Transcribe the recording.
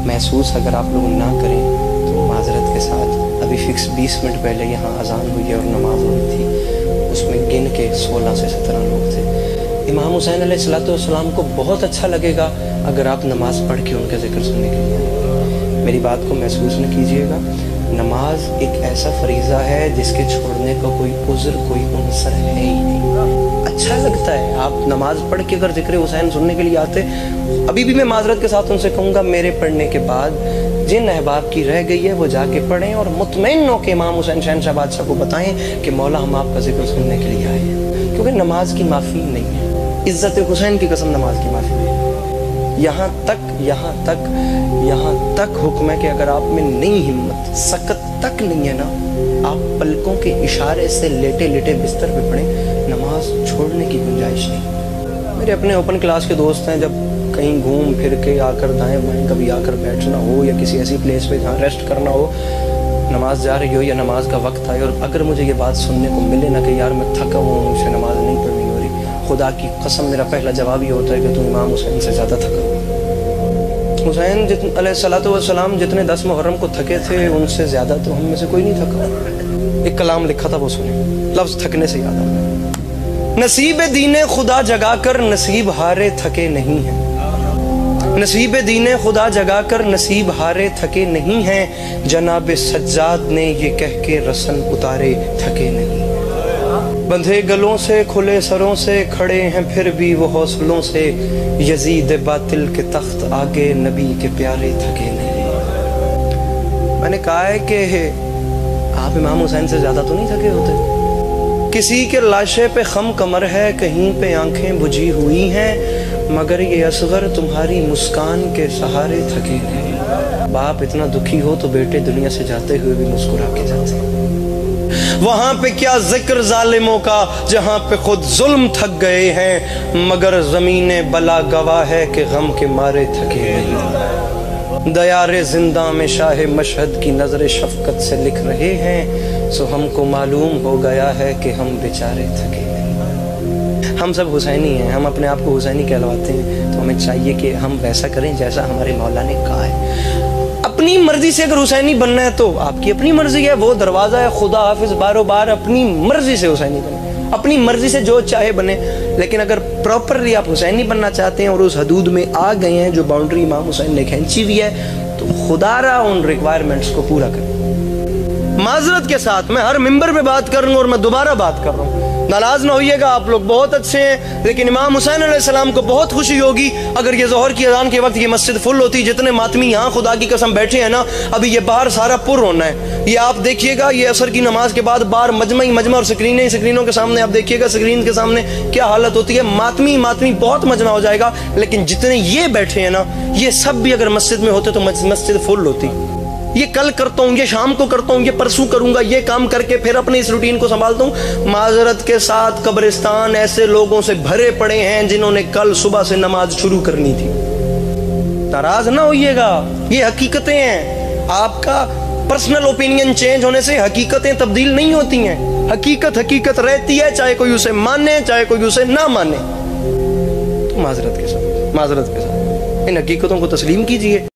महसूस अगर आप लोग ना करें तो माजरत के साथ अभी फिक्स 20 मिनट पहले यहाँ अजान हुई है और नमाज हुई थी, उसमें गिन के 16 से 17 लोग थे। इमाम हुसैन अलैहिस्सलाम को बहुत अच्छा लगेगा अगर आप नमाज पढ़ के उनका जिक्र सुनने के लिए आए। मेरी बात को महसूस न कीजिएगा, नमाज एक ऐसा फरीज़ा है जिसके छोड़ने का कोई उज़्र, कोई उनसर है ही नहीं। अच्छा लगता है आप नमाज पढ़ के अगर जिक्र हुसैन सुनने के लिए आते। अभी भी मैं माजरत के साथ उनसे कहूँगा, मेरे पढ़ने के बाद जिन अहबाब की रह गई है वो जाके पढ़ें और मुतमईन हो के इमाम हुसैन शहंशाह बादशाह को बताएं कि मौला हम आपका जिक्र सुनने के लिए आए हैं, क्योंकि नमाज की माफ़ी नहीं है। इज़्ज़त हुसैन की कसम नमाज की माफ़ी नहीं है। यहाँ तक हुक्म है कि अगर आप में नहीं हिम्मत, सकत तक नहीं है ना, आप पलकों के इशारे से लेटे लेटे बिस्तर पे पड़े, नमाज छोड़ने की गुंजाइश नहीं। मेरे अपने ओपन क्लास के दोस्त हैं, जब कहीं घूम फिर के आकर दाएं बाएं कभी आकर बैठना हो या किसी ऐसी प्लेस पे जहाँ रेस्ट करना हो, नमाज जा रही हो या नमाज का वक्त आए और अगर मुझे ये बात सुनने को मिले ना कि यार मैं थका हुआ हूँ, मुझे नमाज नहीं पढ़नी हो रही, खुदा की कसम मेरा पहला जवाब ये होता है कि तुम इमाम हुसैन से ज़्यादा थका हुआ। हुसैन अलैहिस्सलाम जितने 10 मुहर्रम को थके थे उनसे ज़्यादा तो हम में से कोई नहीं थका। एक कलाम लिखा था, वो सुने, लफ्ज़ थकने से याद आ, नसीब दीने खुदा जगा कर नसीब हारे थके नहीं हैं, नसीब दीने खुदा जगा कर नसीब हारे थके नहीं हैं, जनाब सज्जाद ने ये कह के रसन उतारे थके नहीं। बंधे गलों से खुले सरों से खड़े हैं फिर भी वो हौसलों से, यजीद बातिल के तख्त आगे नबी के प्यारे थके नहीं। मैंने कहा है कि आप इमाम हुसैन से ज़्यादा तो नहीं थके होते। किसी के लाशे पे खम कमर है, कहीं पे आंखें बुझी हुई हैं, मगर ये असगर तुम्हारी मुस्कान के सहारे थके नहीं। बाप इतना दुखी हो तो बेटे दुनिया से जाते हुए भी मुस्कुरा के जाते हैं। वहां पे क्या जिक्र जालिमों का जहां पे खुद जुल्म थक गए हैं, मगर ज़मीने बला गवाह है कि गम के मारे थके नहीं। दयारे जिंदा में शाह मशहद की नजर शफकत से लिख रहे हैं, सो हमको मालूम हो गया है कि हम बेचारे थके नहीं। हम सब हुसैनी हैं, हम अपने आप को हुसैनी कहलवाते हैं, तो हमें चाहिए कि हम वैसा करें जैसा हमारे मौला ने कहा है। अपनी मर्जी से अगर हुसैनी बनना है तो आपकी अपनी मर्जी है, वो दरवाजा है खुदा हाफिज, बारो बार अपनी मर्जी से हुसैनी बने, अपनी मर्जी से जो चाहे बने। लेकिन अगर प्रॉपरली आप हुसैनी बनना चाहते हैं और उस हदूद में आ गए हैं जो बाउंड्री इमाम हुसैन ने खींची हुई है, तो खुदारा उन रिक्वायरमेंट्स को पूरा करें। माजरत के साथ मैं हर मिंबर पे बात कर रहा हूँ और मैं दोबारा बात कर रहा हूँ, नाराज ना होइएगा, आप लोग बहुत अच्छे हैं, लेकिन इमाम हुसैन अलैहिस्सलाम को बहुत खुशी होगी अगर ये ज़ोहर की अज़ान के वक्त ये मस्जिद फुल होती। जितने मातमी यहाँ खुदा की कसम बैठे हैं ना, अभी ये बाहर सारा पुर होना है। ये आप देखिएगा, ये असर की नमाज के बाद बाहर मजमा और स्क्रीनों के सामने आप देखिएगा, स्क्रीन के सामने क्या हालत होती है, मातमी बहुत मजमा हो जाएगा। लेकिन जितने ये बैठे हैं ना, ये सब भी अगर मस्जिद में होते तो मस्जिद फुल होती। ये कल करता हूँ, ये शाम को करता हूँ, ये परसों करूंगा, ये काम करके फिर अपने इस रूटीन को संभालता हूँ। माजरत के साथ कब्रिस्तान ऐसे लोगों से भरे पड़े हैं जिन्होंने कल सुबह से नमाज शुरू करनी थी। नाराज ना होइएगा, ये हकीकतें हैं। आपका पर्सनल ओपिनियन चेंज होने से हकीकतें तब्दील नहीं होती हैं। हकीकत रहती है, चाहे कोई उसे माने चाहे कोई उसे ना माने। तो माजरत के साथ इन हकीकतों को तस्लीम कीजिए।